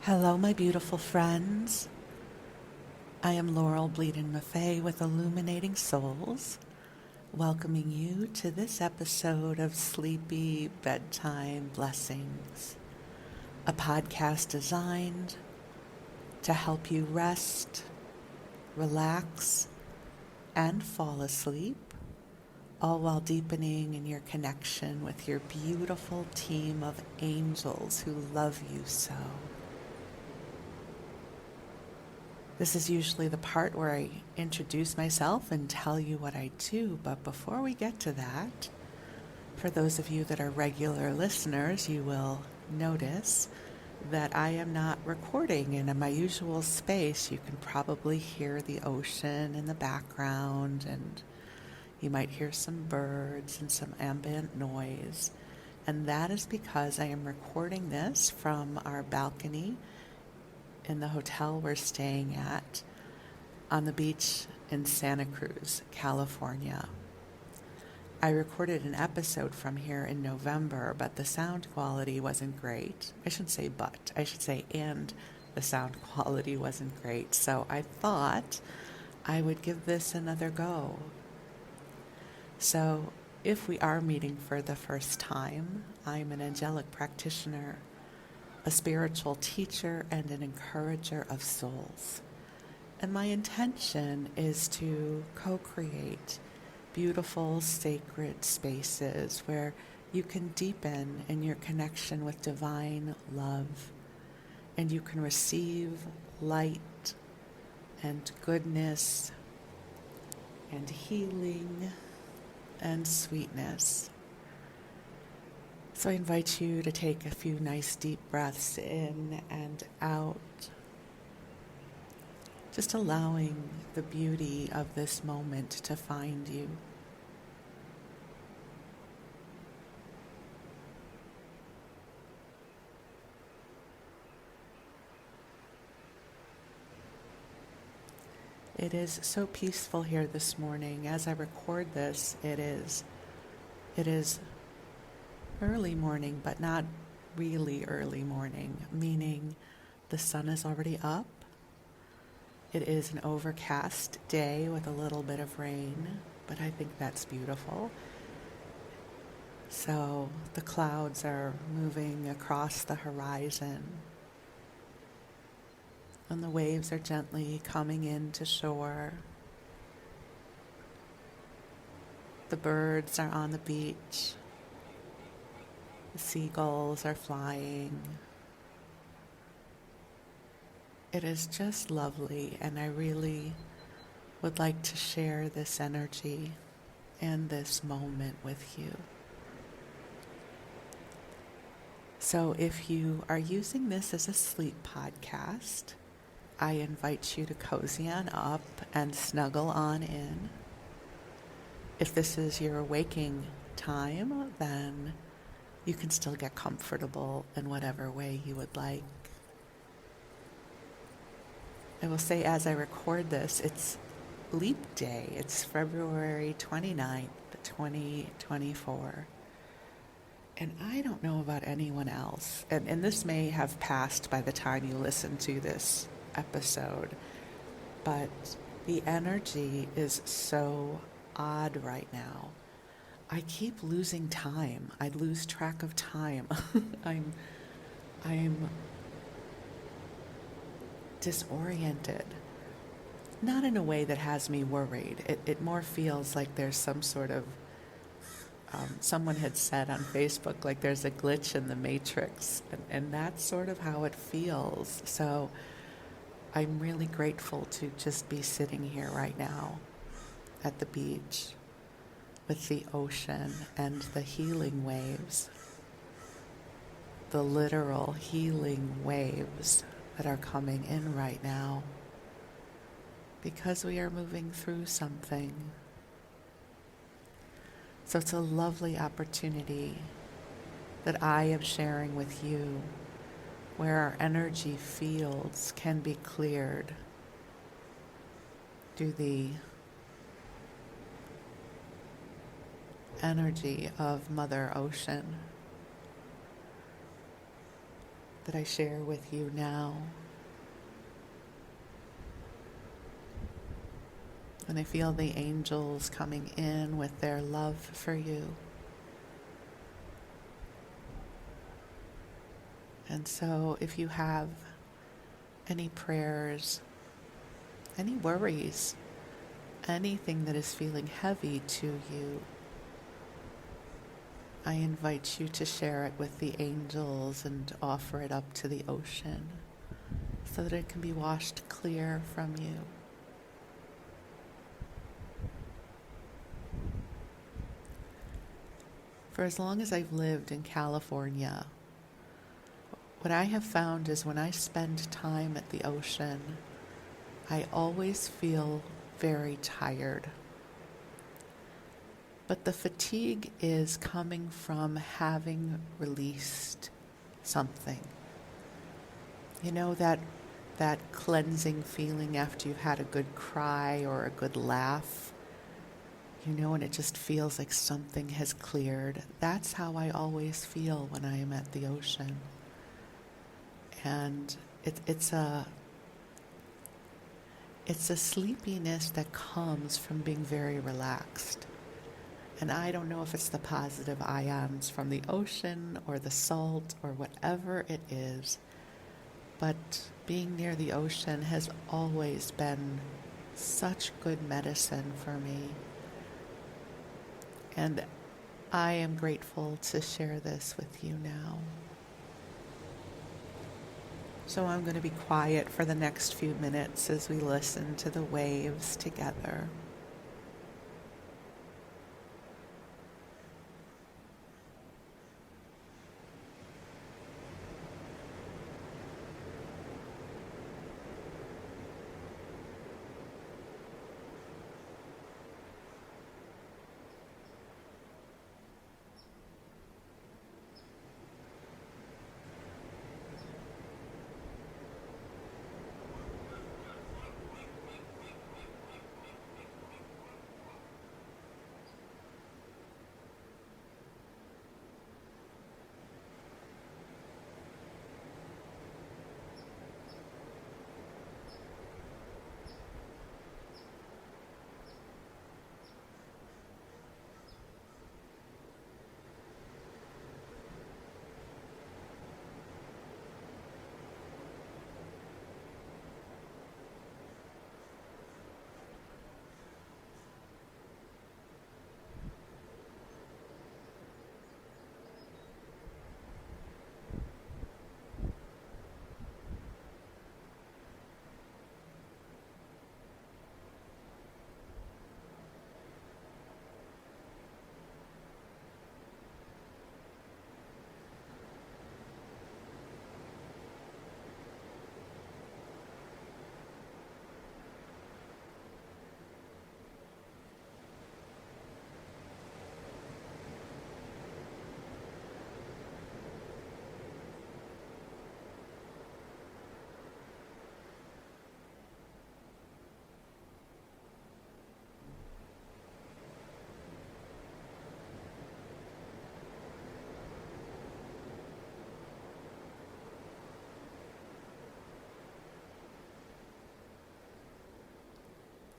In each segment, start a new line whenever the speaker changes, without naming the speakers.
Hello, my beautiful friends. I am Laurel Bleadon-Maffei with Illuminating Souls, welcoming you to this episode of Sleepy Bedtime Blessings, a podcast designed to help you rest, relax, and fall asleep, all while deepening in your connection with your beautiful team of angels who love you so. This is usually the part where I introduce myself and tell you what I do, but before we get to that, for those of you that are regular listeners, you will notice that I am not recording in my usual space. You can probably hear the ocean in the background, and you might hear some birds and some ambient noise. And that is because I am recording this from our balcony in the hotel we're staying at on the beach in Santa Cruz, California. I recorded an episode from here in November, but the sound quality wasn't great. I should say and the sound quality wasn't great. So I thought I would give this another go. So if we are meeting for the first time, I'm an angelic practitioner, a spiritual teacher, and an encourager of souls. And my intention is to co-create beautiful, sacred spaces where you can deepen in your connection with divine love, and you can receive light and goodness and healing and sweetness. So I invite you to take a few nice deep breaths in and out, just allowing the beauty of this moment to find you. It is so peaceful here this morning. As I record this, it is early morning, but not really early morning, meaning the sun is already up. It is an overcast day with a little bit of rain, but I think that's beautiful. So the clouds are moving across the horizon, and the waves are gently coming into shore. The birds are on the beach. The seagulls are flying. It is just lovely, and I really would like to share this energy and this moment with you. So if you are using this as a sleep podcast, I invite you to cozy on up and snuggle on in. If this is your waking time, then you can still get comfortable in whatever way you would like. I will say, as I record this, it's Leap Day. It's February 29th, 2024. And I don't know about anyone else, and this may have passed by the time you listen to this episode, but the energy is so odd right now. I keep losing time. I lose track of time. I'm disoriented. Not in a way that has me worried. It more feels like there's some sort of, someone had said on Facebook, like there's a glitch in the matrix. And that's sort of how it feels. So I'm really grateful to just be sitting here right now at the beach with the ocean and the healing waves, the literal healing waves that are coming in right now, because we are moving through something. So it's a lovely opportunity that I am sharing with you, where our energy fields can be cleared through the energy of Mother Ocean. that I share with you now. And I feel the angels coming in with their love for you. And so if you have any prayers, any worries, anything that is feeling heavy to you, I invite you to share it with the angels and offer it up to the ocean so that it can be washed clear from you. For as long as I've lived in California, what I have found is when I spend time at the ocean, I always feel very tired. But the fatigue is coming from having released something. You know, that cleansing feeling after you've had a good cry or a good laugh, you know, and it just feels like something has cleared. That's how I always feel when I am at the ocean. And it's a sleepiness that comes from being very relaxed. And I don't know if it's the positive ions from the ocean or the salt or whatever it is, but being near the ocean has always been such good medicine for me. And I am grateful to share this with you now. So I'm going to be quiet for the next few minutes as we listen to the waves together.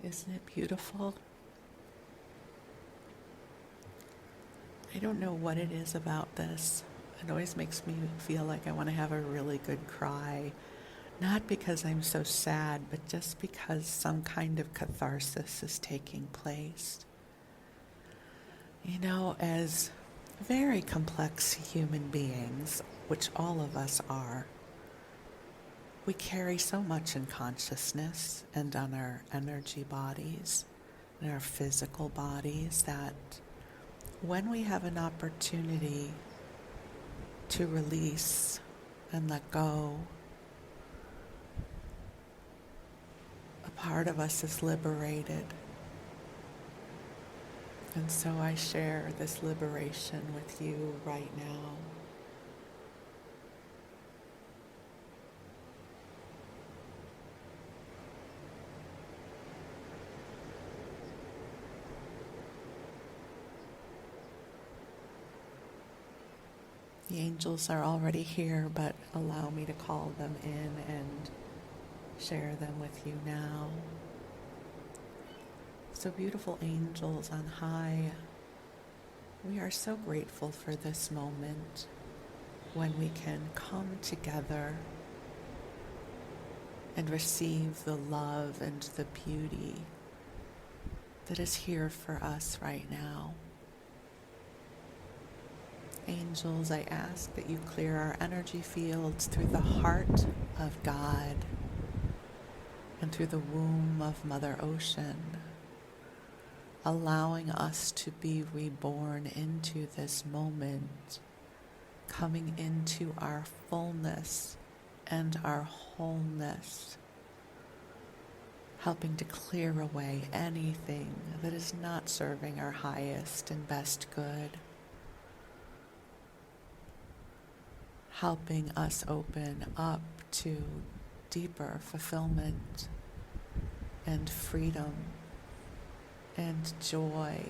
Isn't it beautiful? I don't know what it is about this. It always makes me feel like I want to have a really good cry. Not because I'm so sad, but just because some kind of catharsis is taking place. You know, as very complex human beings, which all of us are, we carry so much in consciousness and on our energy bodies and our physical bodies that when we have an opportunity to release and let go, a part of us is liberated. And so I share this liberation with you right now. The angels are already here, but allow me to call them in and share them with you now. So beautiful angels on high, we are so grateful for this moment when we can come together and receive the love and the beauty that is here for us right now. Angels, I ask that you clear our energy fields through the heart of God and through the womb of Mother Ocean, allowing us to be reborn into this moment, coming into our fullness and our wholeness, helping to clear away anything that is not serving our highest and best good, helping us open up to deeper fulfillment and freedom and joy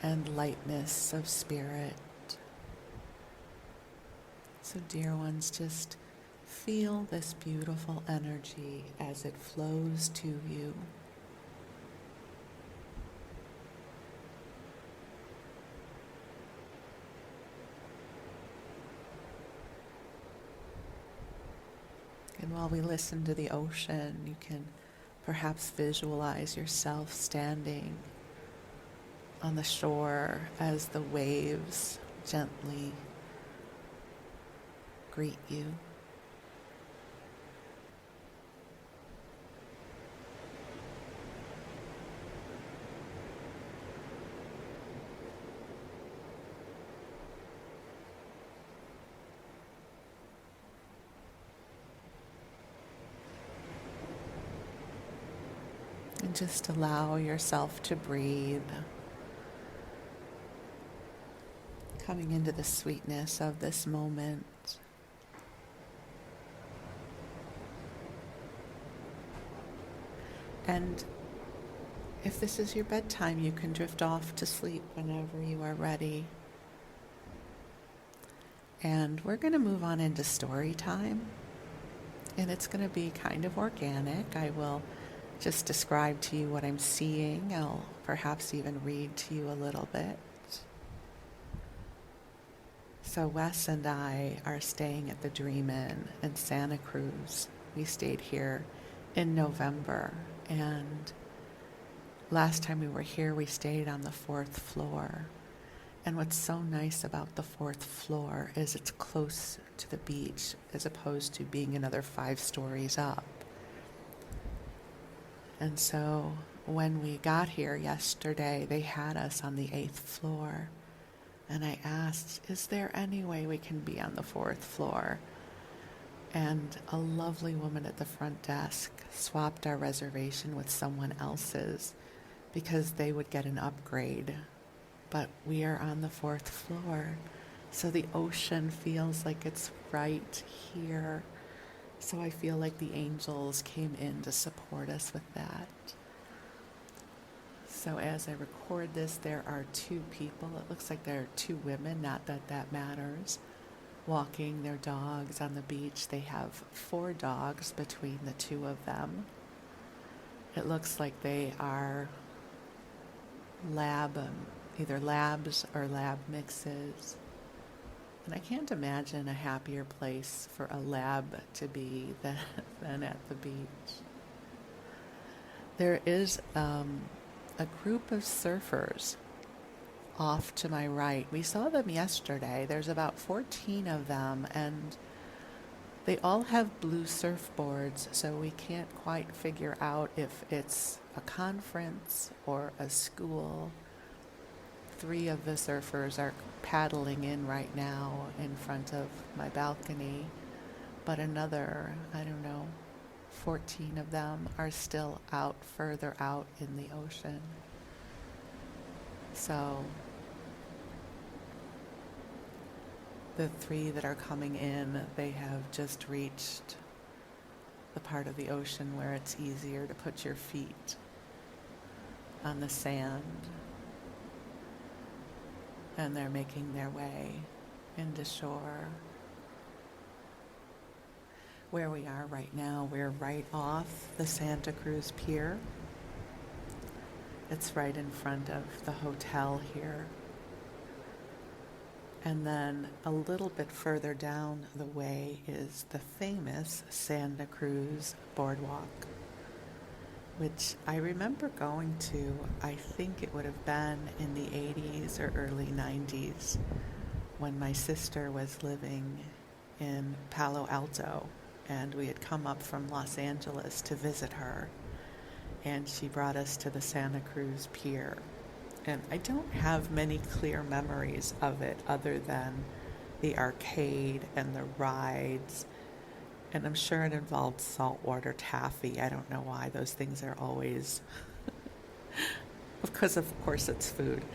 and lightness of spirit. So dear ones, just feel this beautiful energy as it flows to you. And while we listen to the ocean, you can perhaps visualize yourself standing on the shore as the waves gently greet you. And just allow yourself to breathe, coming into the sweetness of this moment. And if this is your bedtime, you can drift off to sleep whenever you are ready. And we're going to move on into story time. And it's going to be kind of organic. I will just describe to you what I'm seeing. I'll perhaps even read to you a little bit. So Wes and I are staying at the Dream Inn in Santa Cruz. We stayed here in November, and last time we were here, we stayed on the 4th floor. And what's so nice about the 4th floor is it's close to the beach as opposed to being another 5 stories up. And so when we got here yesterday, they had us on the 8th floor. And I asked, is there any way we can be on the 4th floor? And a lovely woman at the front desk swapped our reservation with someone else's because they would get an upgrade. But we are on the 4th floor, so the ocean feels like it's right here. So I feel like the angels came in to support us with that. So as I record this, there are 2 people. It looks like there are 2 women, not that that matters, walking their dogs on the beach. They have 4 dogs between the 2 of them. It looks like they are either labs or lab mixes. And I can't imagine a happier place for a lab to be than at the beach. There is a group of surfers off to my right. We saw them yesterday. There's about 14 of them, and they all have blue surfboards, so we can't quite figure out if it's a conference or a school. 3 of the surfers are paddling in right now in front of my balcony, but another, 14 of them are still further out in the ocean. So the 3 that are coming in, they have just reached the part of the ocean where it's easier to put your feet on the sand. And they're making their way into shore. Where we are right now, we're right off the Santa Cruz Pier. It's right in front of the hotel here. And then a little bit further down the way is the famous Santa Cruz Boardwalk, which I remember going to. I think it would have been in the 80s or early 90s when my sister was living in Palo Alto, and we had come up from Los Angeles to visit her, and she brought us to the Santa Cruz Pier. And I don't have many clear memories of it other than the arcade and the rides. And I'm sure it involved saltwater taffy. I don't know why those things are always, because of course it's food.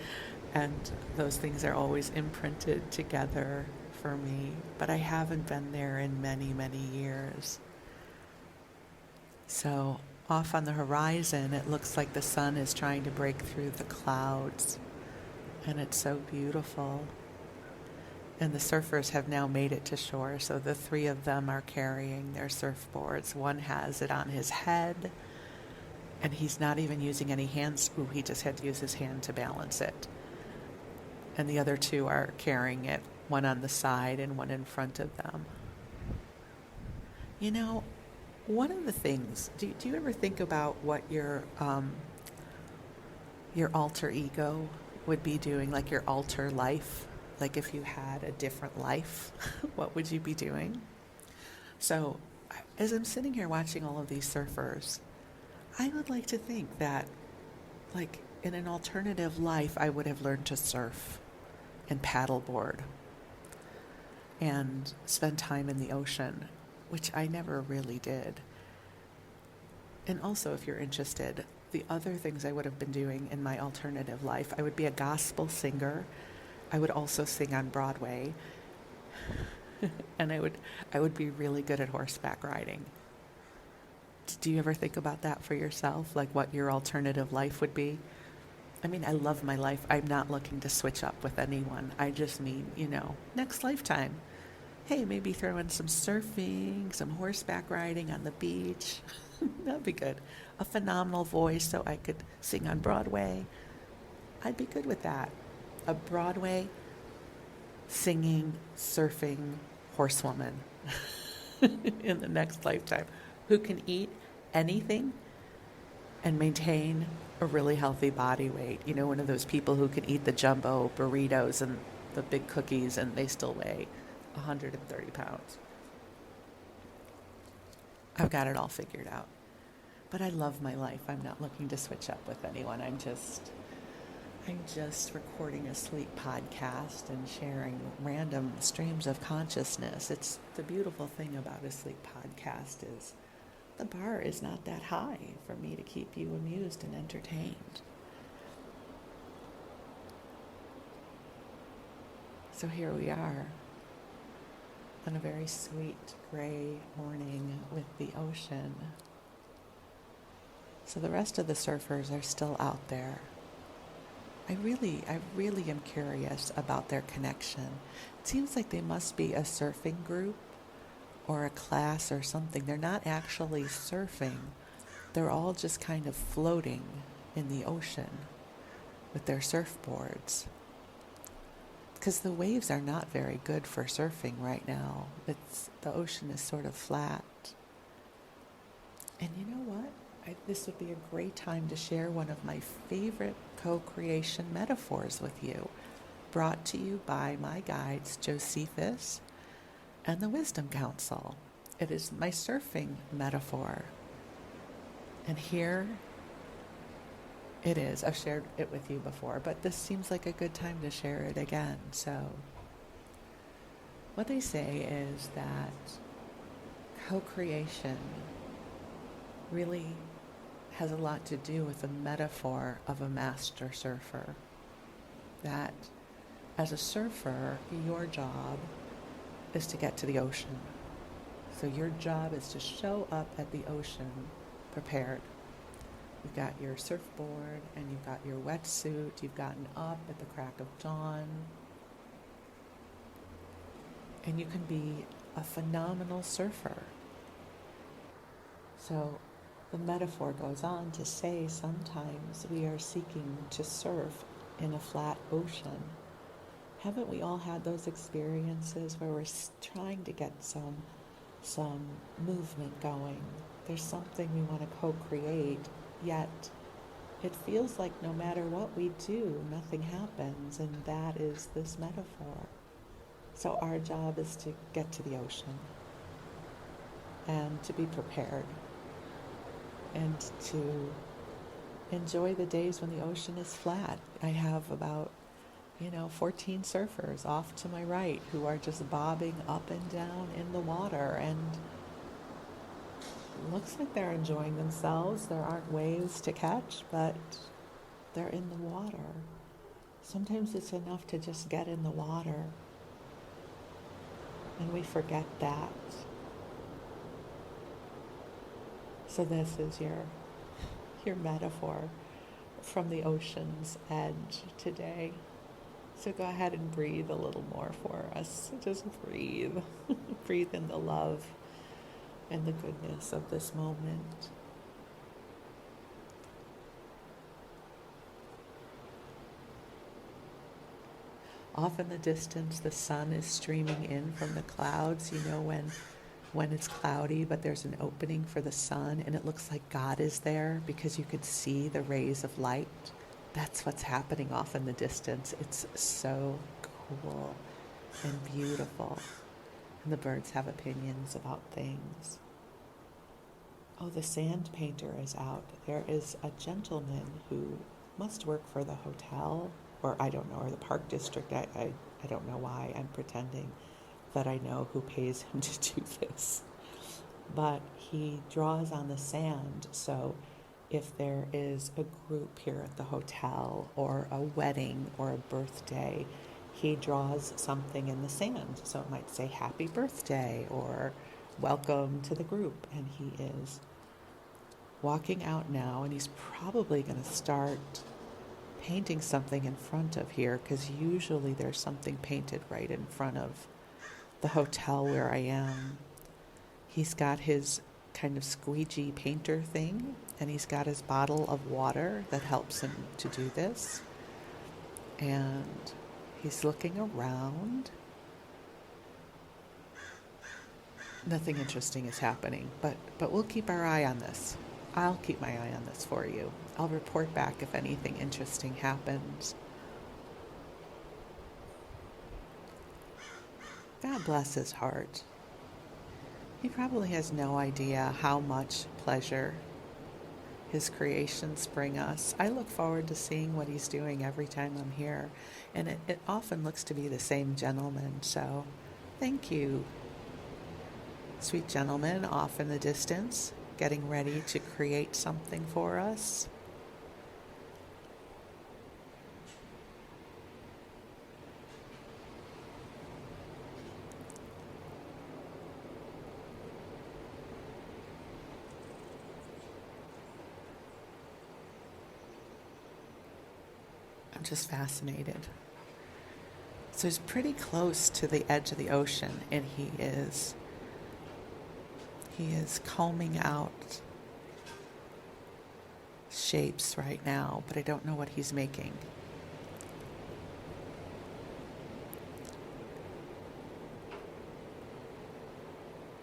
And those things are always imprinted together for me. But I haven't been there in many, many years. So off on the horizon, it looks like the sun is trying to break through the clouds, and it's so beautiful. And the surfers have now made it to shore, so the three of them are carrying their surfboards. One has it on his head, and he's not even using any hands. Ooh, he just had to use his hand to balance it. And the other two are carrying it, one on the side and one in front of them. You know, one of the things, do you ever think about what your alter ego would be doing, like your alter life? Like if you had a different life, what would you be doing? So as I'm sitting here watching all of these surfers, I would like to think that, like, in an alternative life, I would have learned to surf and paddleboard and spend time in the ocean, which I never really did. And also, if you're interested, the other things I would have been doing in my alternative life, I would be a gospel singer. I would also sing on Broadway. And I would be really good at horseback riding. Do you ever think about that for yourself, like what your alternative life would be? I mean, I love my life. I'm not looking to switch up with anyone. I just mean, next lifetime. Hey, maybe throw in some surfing, some horseback riding on the beach. That'd be good. A phenomenal voice so I could sing on Broadway. I'd be good with that. A Broadway singing, surfing horsewoman in the next lifetime who can eat anything and maintain a really healthy body weight. One of those people who can eat the jumbo burritos and the big cookies and they still weigh 130 pounds. I've got it all figured out. But I love my life. I'm not looking to switch up with anyone. I'm just recording a sleep podcast and sharing random streams of consciousness. It's the beautiful thing about a sleep podcast is the bar is not that high for me to keep you amused and entertained. So here we are on a very sweet gray morning with the ocean. So the rest of the surfers are still out there. I really am curious about their connection. It seems like they must be a surfing group or a class or something. They're not actually surfing. They're all just kind of floating in the ocean with their surfboards. Because the waves are not very good for surfing right now. The ocean is sort of flat. And you know what? This would be a great time to share one of my favorite co-creation metaphors with you, brought to you by my guides, Josephus and the Wisdom Council. It is my surfing metaphor. And here it is. I've shared it with you before, but this seems like a good time to share it again. So what they say is that co-creation really has a lot to do with the metaphor of a master surfer. That as a surfer, your job is to get to the ocean. So your job is to show up at the ocean prepared. You've got your surfboard and you've got your wetsuit. You've gotten up at the crack of dawn. and you can be a phenomenal surfer. So the metaphor goes on to say sometimes we are seeking to surf in a flat ocean. Haven't we all had those experiences where we're trying to get some movement going? There's something we want to co-create, yet it feels like no matter what we do, nothing happens, and that is this metaphor. So our job is to get to the ocean and to be prepared and to enjoy the days when the ocean is flat. I have about 14 surfers off to my right who are just bobbing up and down in the water, and it looks like they're enjoying themselves. There aren't waves to catch, but they're in the water. Sometimes it's enough to just get in the water, and we forget that. So this is your metaphor from the ocean's edge today. So go ahead and breathe a little more for us. Just breathe. Breathe in the love and the goodness of this moment. Off in the distance, the sun is streaming in from the clouds. When it's cloudy, but there's an opening for the sun, and it looks like God is there because you could see the rays of light. That's what's happening off in the distance. It's so cool and beautiful. And the birds have opinions about things. Oh, the sand painter is out. There is a gentleman who must work for the hotel, or I don't know, or the park district. I don't know why I'm pretending that I know who pays him to do this. But he draws on the sand, so if there is a group here at the hotel or a wedding or a birthday, he draws something in the sand. So it might say happy birthday or welcome to the group. And he is walking out now, and he's probably going to start painting something in front of here, because usually there's something painted right in front of the hotel where I am. He's got his kind of squeegee painter thing, and he's got his bottle of water that helps him to do this. And he's looking around. Nothing interesting is happening, but we'll keep our eye on this. I'll keep my eye on this for you. I'll report back if anything interesting happens. God bless his heart. He probably has no idea how much pleasure his creations bring us. I look forward to seeing what he's doing every time I'm here, and it often looks to be the same gentleman, so thank you, sweet gentleman off in the distance, getting ready to create something for us. I'm just fascinated. So he's pretty close to the edge of the ocean, and he is combing out shapes right now, but I don't know what he's making.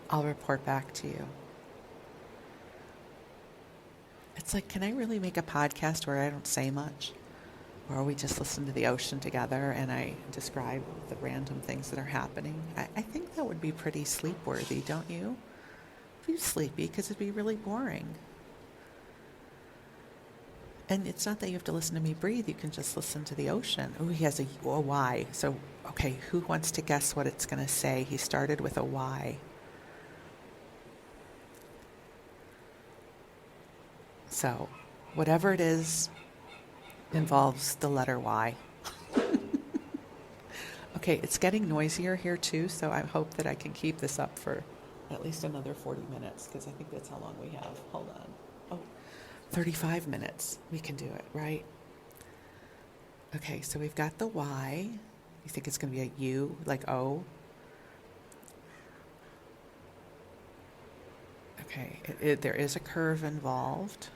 I'll report back to you. It's like, can I really make a podcast where I don't say much? Or we just listen to the ocean together and I describe the random things that are happening? I think that would be pretty sleep-worthy, don't you? Be sleepy, because it'd be really boring. And it's not that you have to listen to me breathe. You can just listen to the ocean. Oh, he has a Y. So, okay, who wants to guess what it's going to say? He started with a Y. So, whatever it is, involves the letter Y. Okay, it's getting noisier here too, so I hope that I can keep this up for at least another 40 minutes, because I think that's how long we have. Hold on. Oh, 35 minutes. We can do it, right? Okay, so we've got the Y. You think it's going to be a U, like O? Okay, there is a curve involved.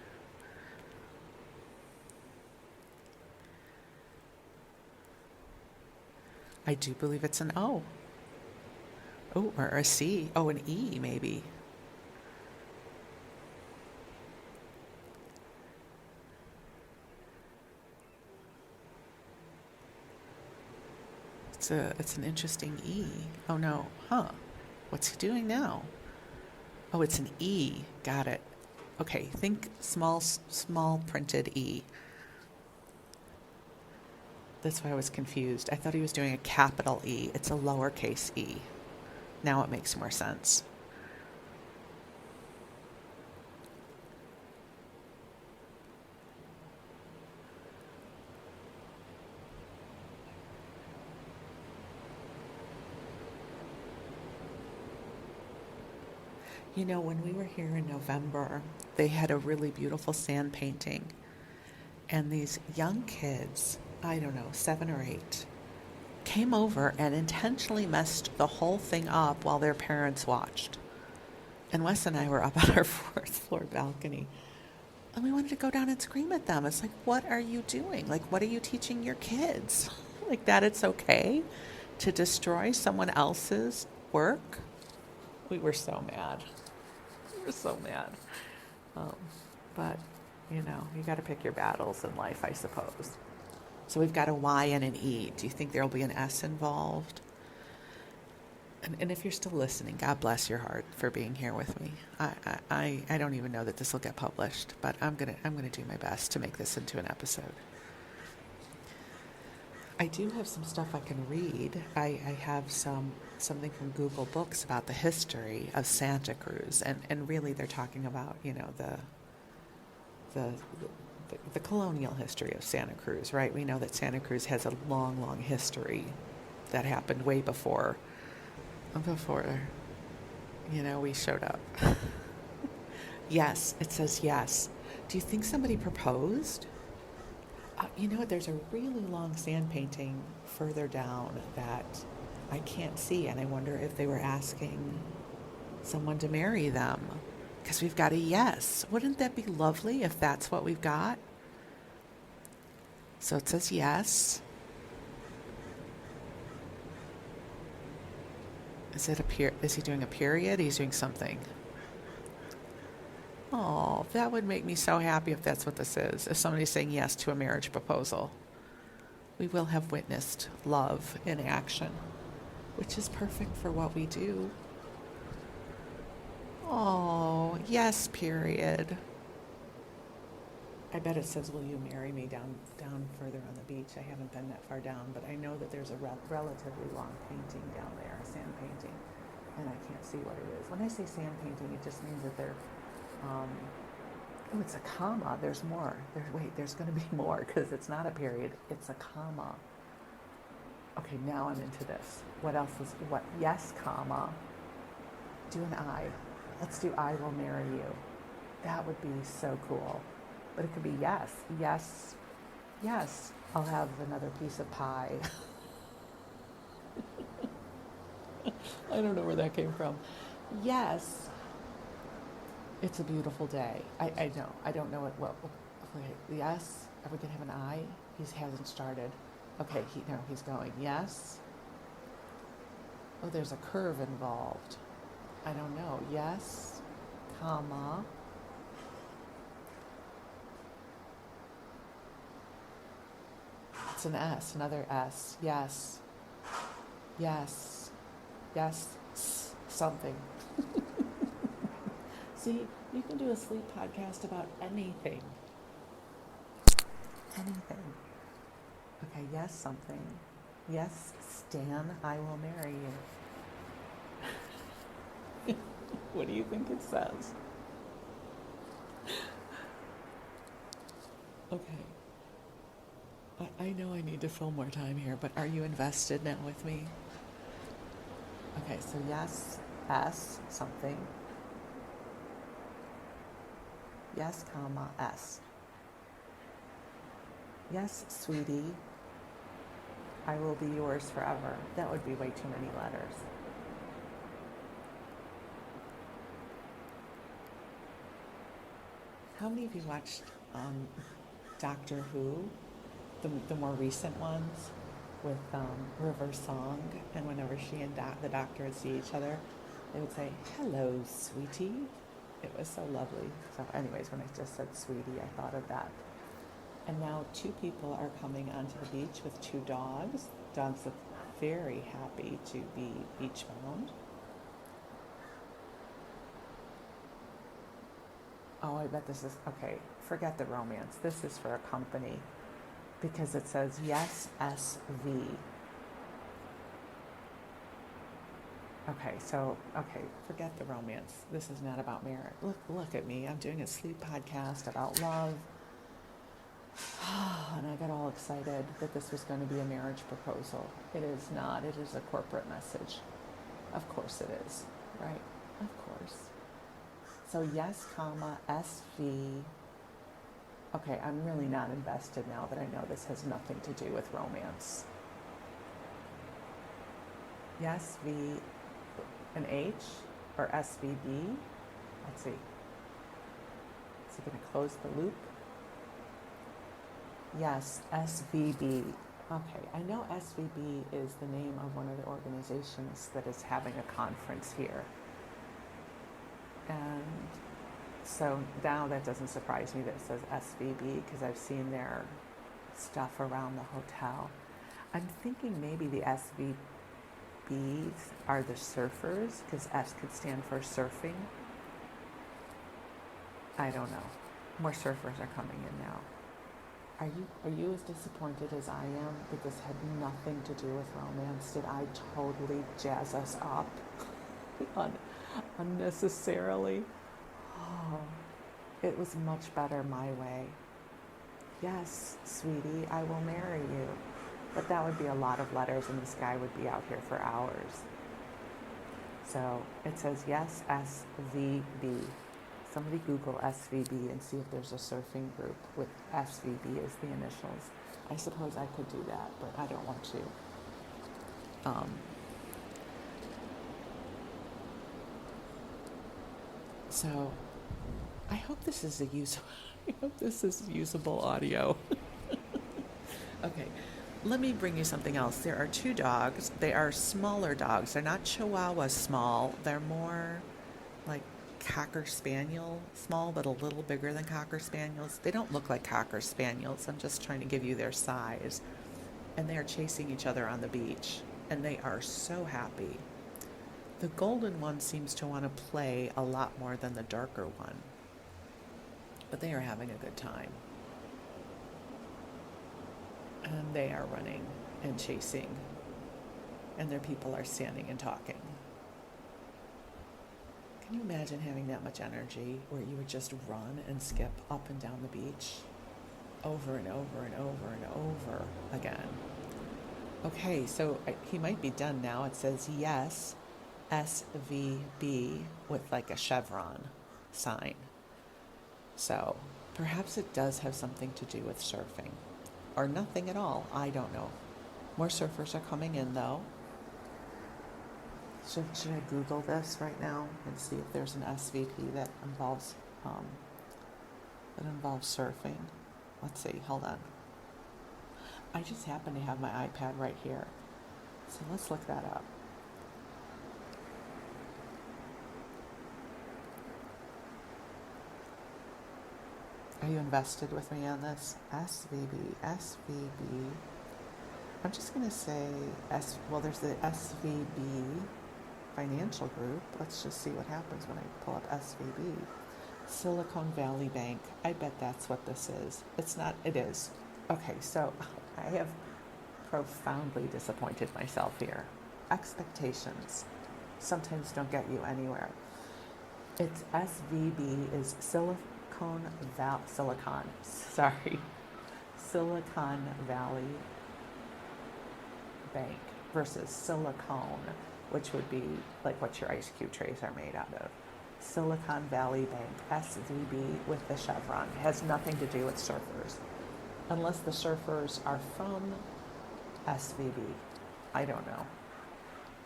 I do believe it's an O. Oh, or a C. Oh, an E, maybe. It's an interesting E. Oh no, huh? What's he doing now? Oh, it's an E. Got it. Okay, think small printed E. That's why I was confused. I thought he was doing a capital E. It's a lowercase e. Now it makes more sense. You know, when we were here in November, they had a really beautiful sand painting. And these young kids, I don't know, 7 or 8, came over and intentionally messed the whole thing up while their parents watched. And Wes and I were up on our 4th floor balcony. And we wanted to go down and scream at them. It's like, what are you doing? Like, what are you teaching your kids? Like that it's okay to destroy someone else's work? We were so mad. We were so mad. But, you know, you got to pick your battles in life, I suppose. So we've got a Y and an E. Do you think there will be an S involved? And if you're still listening, God bless your heart for being here with me. I don't even know that this will get published, but I'm gonna do my best to make this into an episode. I do have some stuff I can read. I have something from Google Books about the history of Santa Cruz, and really they're talking about, you know, the colonial history of Santa Cruz, right? We know that Santa Cruz has a long, long history that happened way before, you know, we showed up. Yes, it says yes. Do you think somebody proposed? You know what? There's a really long sand painting further down that I can't see, and I wonder if they were asking someone to marry them. Because we've got a yes. Wouldn't that be lovely if that's what we've got? So it says yes. Is he doing a period? He's doing something. Oh, that would make me so happy if that's what this is. If somebody's saying yes to a marriage proposal. We will have witnessed love in action, which is perfect for what we do. Oh, yes, period. I bet it says, will you marry me down further on the beach. I haven't been that far down, but I know that there's a relatively long painting down there, a sand painting, and I can't see what it is. When I say sand painting, it just means that they're, oh, it's a comma. There's more. There's going to be more because it's not a period. It's a comma. Okay, now I'm into this. What else is, what? Yes, comma. Do an I. Let's do I will marry you. That would be so cool. But it could be yes, yes, yes. I'll have another piece of pie. I don't know where that came from. Yes. It's a beautiful day. I don't know what okay, yes. Are we going to have an I? He hasn't started. Okay, he's going. Yes. Oh, there's a curve involved. I don't know. Yes, comma. It's an S, another S. Yes. Yes. Yes. Something. See, you can do a sleep podcast about anything. Anything. Okay, yes, something. Yes, Stan, I will marry you. What do you think it says? Okay. I know I need to fill more time here, but are you invested now with me? Okay, so yes, S, something. Yes, comma, S. Yes, sweetie, I will be yours forever. That would be way too many letters. How many of you watched Doctor Who, the more recent ones, with River Song? And whenever she and the Doctor would see each other, they would say, "Hello, sweetie." It was so lovely. So anyways, when I just said sweetie, I thought of that. And now 2 people are coming onto the beach with 2 dogs. Dogs look very happy to be beach bound. Oh, I bet this is, okay, forget the romance. This is for a company because it says yes, SV. Okay, forget the romance. This is not about marriage. Look at me. I'm doing a sleep podcast about love. And I got all excited that this was going to be a marriage proposal. It is not. It is a corporate message. Of course it is, right? Of course. So yes, comma, SV. Okay, I'm really not invested now that I know this has nothing to do with romance. Yes, V, an H, or SVB. Let's see. Is it going to close the loop? Yes, SVB. Okay, I know SVB is the name of one of the organizations that is having a conference here. And so now that doesn't surprise me that it says SVB because I've seen their stuff around the hotel. I'm thinking maybe the SVBs are the surfers because S could stand for surfing. I don't know. More surfers are coming in now. Are you as disappointed as I am that this had nothing to do with romance? Did I totally jazz us up unnecessarily? Oh, it was much better my way. Yes, sweetie, I will marry you. But that would be a lot of letters and this guy would be out here for hours. So it says yes, SVB. Somebody Google SVB and see if there's a surfing group with SVB as the initials. I suppose I could do that, but I don't want to. So I hope this is usable audio. Okay, let me bring you something else. There are 2 dogs. They are smaller dogs. They're not Chihuahua small. They're more like Cocker Spaniel small, but a little bigger than Cocker Spaniels. They don't look like Cocker Spaniels. I'm just trying to give you their size. And they are chasing each other on the beach. And they are so happy. The golden one seems to want to play a lot more than the darker one. But they are having a good time. And they are running and chasing. And their people are standing and talking. Can you imagine having that much energy where you would just run and skip up and down the beach over and over and over and over again? Okay, so he might be done now. It says yes, SVB with like a chevron sign. So perhaps it does have something to do with surfing or nothing at all. I don't know. More surfers are coming in though. Should I Google this right now and see if there's an SVP that involves surfing? Let's see. Hold on. I just happen to have my iPad right here, so let's look that up. Are you invested with me on this? SVB. I'm just going to say there's the SVB Financial Group. Let's just see what happens when I pull up SVB. Silicon Valley Bank. I bet that's what this is. It's not. It is. Okay, so I have profoundly disappointed myself here. Expectations sometimes don't get you anywhere. It's SVB is Silicon Valley Bank versus Silicone, which would be like what your ice cube trays are made out of. Silicon Valley Bank, SVB with the chevron. It has nothing to do with surfers. Unless the surfers are from SVB. I don't know.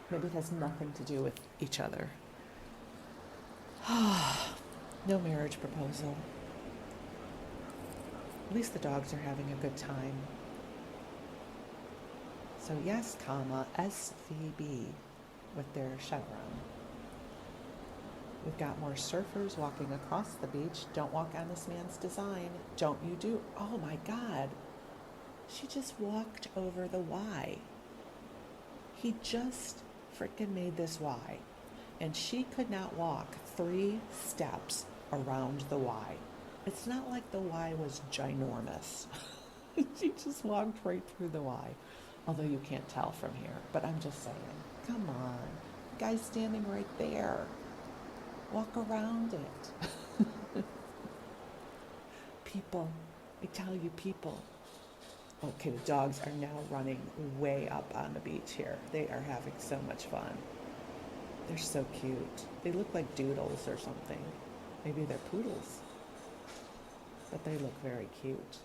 Maybe it has nothing to do with each other. No marriage proposal. At least the dogs are having a good time. So yes, comma, SVB with their chevron. We've got more surfers walking across the beach. Don't walk on this man's design. Don't you do. Oh my God. She just walked over the Y. He just freaking made this Y. And she could not walk 3 steps around the Y. It's not like the Y was ginormous. She just walked right through the Y. Although you can't tell from here. But I'm just saying, come on. The guy's standing right there. Walk around it. People. I tell you, people. Okay, the dogs are now running way up on the beach here. They are having so much fun. They're so cute. They look like doodles or something. Maybe they're poodles. But they look very cute.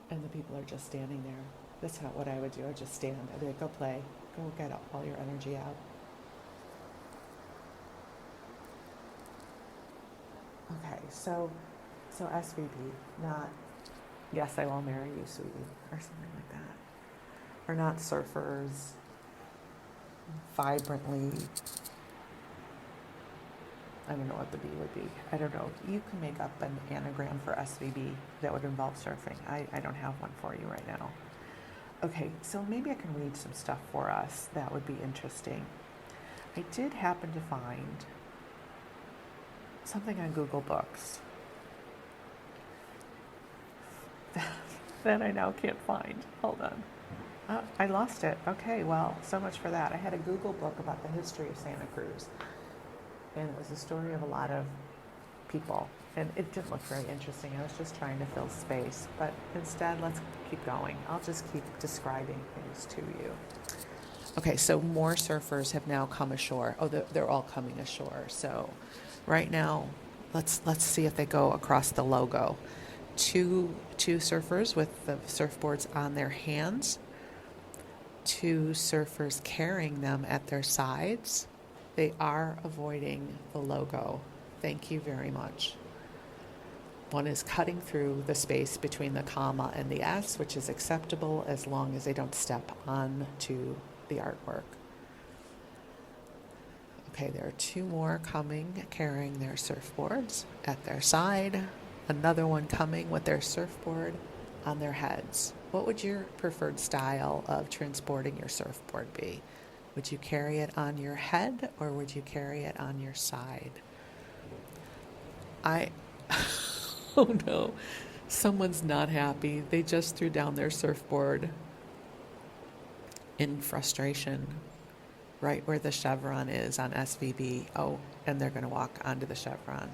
And the people are just standing there. That's what I would do. I'd just stand. I'd be like, go play. Go get all your energy out. Okay, so SVB, not, yes, I will marry you, sweetie, or something like that. Or not surfers, vibrantly, I don't know what the B would be. I don't know. You can make up an anagram for SVB that would involve surfing. I don't have one for you right now. Okay, so maybe I can read some stuff for us. That would be interesting. I did happen to find something on Google Books that I now can't find. Hold on. I lost it. Okay, well, so much for that. I had a Google book about the history of Santa Cruz, and it was the story of a lot of people, and it didn't look very interesting. I was just trying to fill space, but instead, let's keep going. I'll just keep describing things to you. Okay, so more surfers have now come ashore. Oh, they're all coming ashore. So right now, let's see if they go across the logo. Two surfers with the surfboards on their hands. 2 surfers carrying them at their sides. They are avoiding the logo. Thank you very much. One is cutting through the space between the comma and the S, which is acceptable as long as they don't step onto the artwork. Okay, there are 2 more coming, carrying their surfboards at their side. Another one coming with their surfboard on their heads. What would your preferred style of transporting your surfboard be? Would you carry it on your head or would you carry it on your side? Oh no, someone's not happy. They just threw down their surfboard in frustration, right where the chevron is on SVB. Oh, and they're going to walk onto the chevron.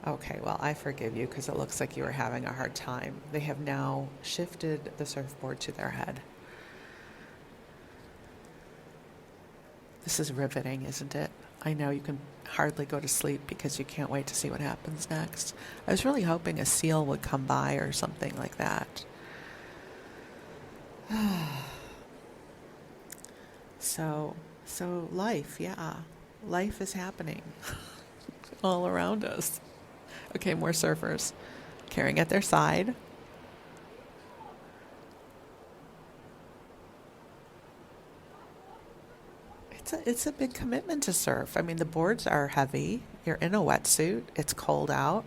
Okay, well, I forgive you because it looks like you were having a hard time. They have now shifted the surfboard to their head. This is riveting, isn't it? I know you can hardly go to sleep because you can't wait to see what happens next. I was really hoping a seal would come by or something like that. So life, yeah. Life is happening all around us. Okay, more surfers carrying at their side. It's a big commitment to surf. I mean, the boards are heavy. You're in a wetsuit. It's cold out.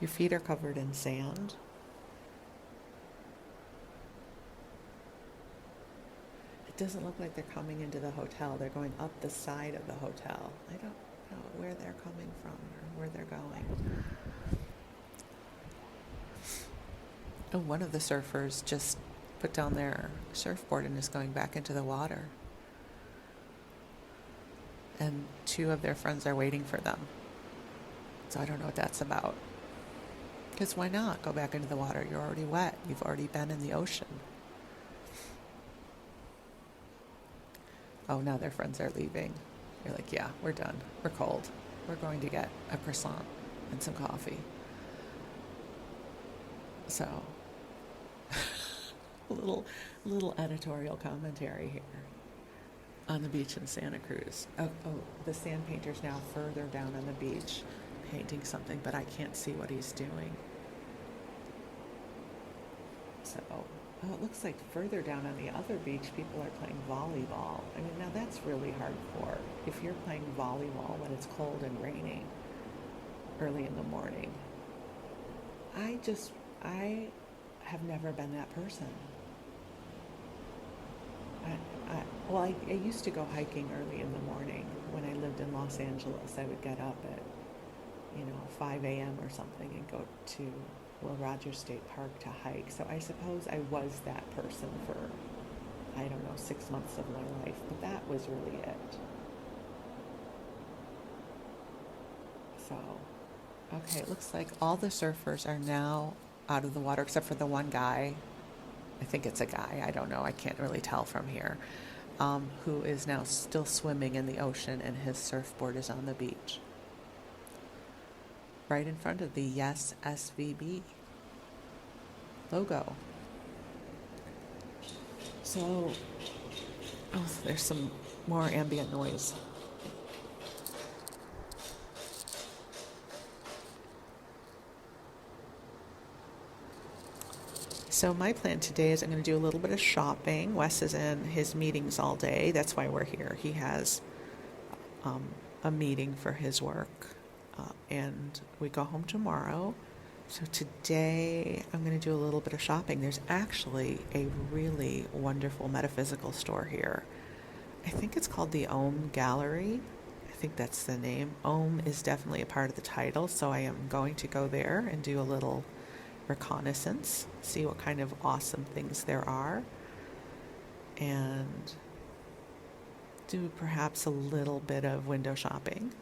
Your feet are covered in sand. It doesn't look like they're coming into the hotel. They're going up the side of the hotel. I don't know where they're coming from or where they're going. Oh, one of the surfers just put down their surfboard and is going back into the water. And 2 of their friends are waiting for them. So I don't know what that's about. Because why not go back into the water? You're already wet. You've already been in the ocean. Oh, now their friends are leaving. You're like, yeah, we're done. We're cold. We're going to get a croissant and some coffee. So, a little editorial commentary here. on the beach in Santa Cruz. Oh, the sand painter's now further down on the beach painting something, but I can't see what he's doing. So, it looks like further down on the other beach, people are playing volleyball. I mean, now that's really hardcore. If you're playing volleyball when it's cold and raining early in the morning, I have never been that person. I used to go hiking early in the morning when I lived in Los Angeles. I would get up at, 5 a.m. or something and go to Will Rogers State Park to hike. So I suppose I was that person for, 6 months of my life, but that was really it. So, okay, it looks like all the surfers are now out of the water except for the one guy. I think it's a guy, I don't know, I can't really tell from here, who is now still swimming in the ocean, and his surfboard is on the beach. Right in front of the Yes SVB logo. So, there's some more ambient noise. So my plan today is I'm going to do a little bit of shopping. Wes is in his meetings all day. That's why we're here. He has a meeting for his work, and we go home tomorrow. So today I'm going to do a little bit of shopping. There's actually a really wonderful metaphysical store here. I think it's called the Om Gallery. I think that's the name. Om is definitely a part of the title, so I am going to go there and do a little reconnaissance, see what kind of awesome things there are, and do perhaps a little bit of window shopping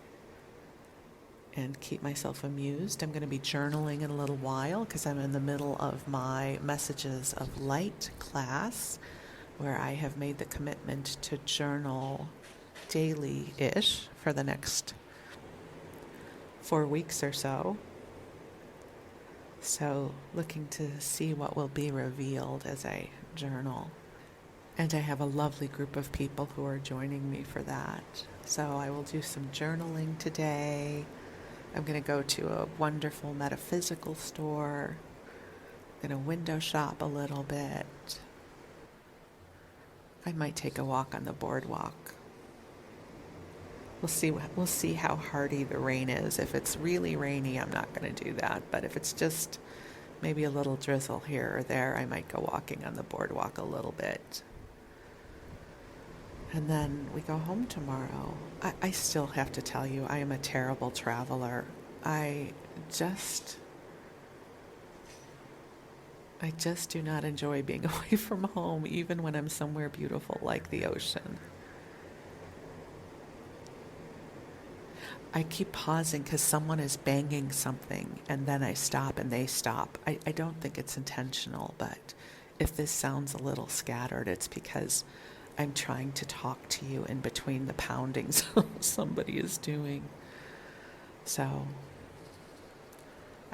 and keep myself amused. I'm going to be journaling in a little while because I'm in the middle of my Messages of Light class, where I have made the commitment to journal daily-ish for the next 4 weeks or so. So looking to see what will be revealed as I journal. And I have a lovely group of people who are joining me for that. So I will do some journaling today. I'm going to go to a wonderful metaphysical store. I'm going to window shop a little bit. I might take a walk on the boardwalk. We'll see how hardy the rain is. If it's really rainy, I'm not going to do that. But if it's just maybe a little drizzle here or there, I might go walking on the boardwalk a little bit. And then we go home tomorrow. I still have to tell you, I am a terrible traveler. I just do not enjoy being away from home, even when I'm somewhere beautiful like the ocean. I keep pausing because someone is banging something, and then I stop and they stop. I don't think it's intentional, but if this sounds a little scattered, it's because I'm trying to talk to you in between the poundings somebody is doing. So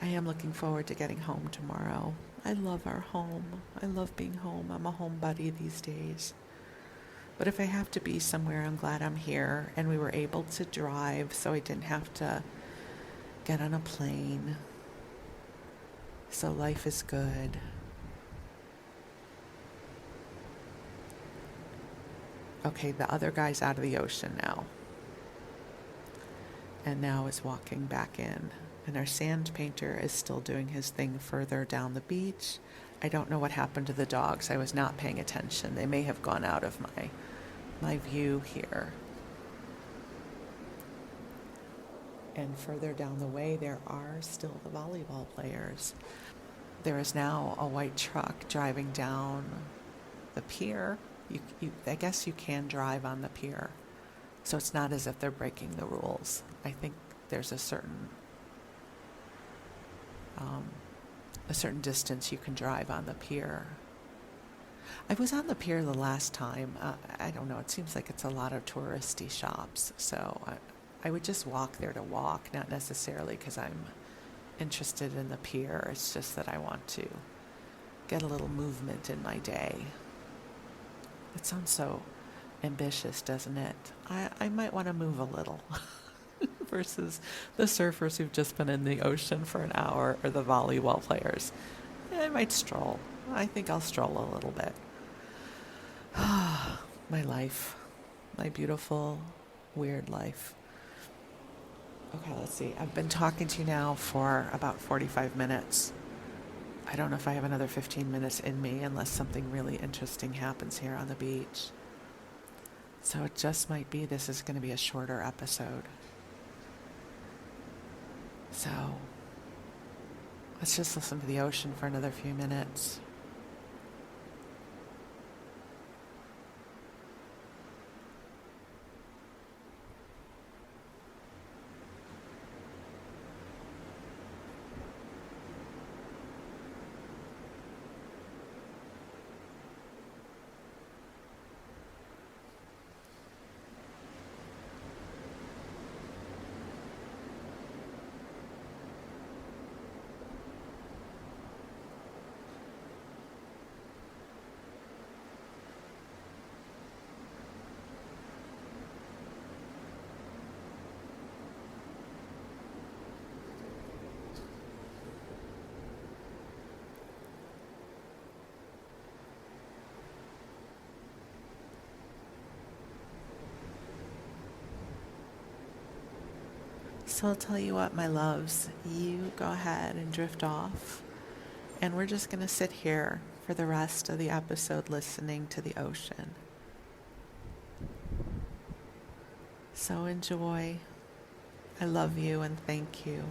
I am looking forward to getting home tomorrow. I love our home. I love being home. I'm a homebody these days. But if I have to be somewhere, I'm glad I'm here. And we were able to drive, so I didn't have to get on a plane. So life is good. Okay, the other guy's out of the ocean now. And now is walking back in. And our sand painter is still doing his thing further down the beach. I don't know what happened to the dogs. I was not paying attention. They may have gone out of my view here. And further down the way, there are still the volleyball players. There is now a white truck driving down the pier. I guess you can drive on the pier. So it's not as if they're breaking the rules. I think there's a certain distance you can drive on the pier. I was on the pier the last time. I don't know, it seems like it's a lot of touristy shops. So I would just walk there to walk, not necessarily because I'm interested in the pier. It's just that I want to get a little movement in my day. It sounds so ambitious, doesn't it? I might want to move a little versus the surfers who've just been in the ocean for an hour or the volleyball players. I might stroll. I think I'll stroll a little bit. My life. My beautiful, weird life. Okay, let's see. I've been talking to you now for about 45 minutes. I don't know if I have another 15 minutes in me unless something really interesting happens here on the beach. So it just might be this is going to be a shorter episode. So let's just listen to the ocean for another few minutes. So I'll tell you what, my loves, you go ahead and drift off, and we're just going to sit here for the rest of the episode listening to the ocean. So enjoy. I love you and thank you.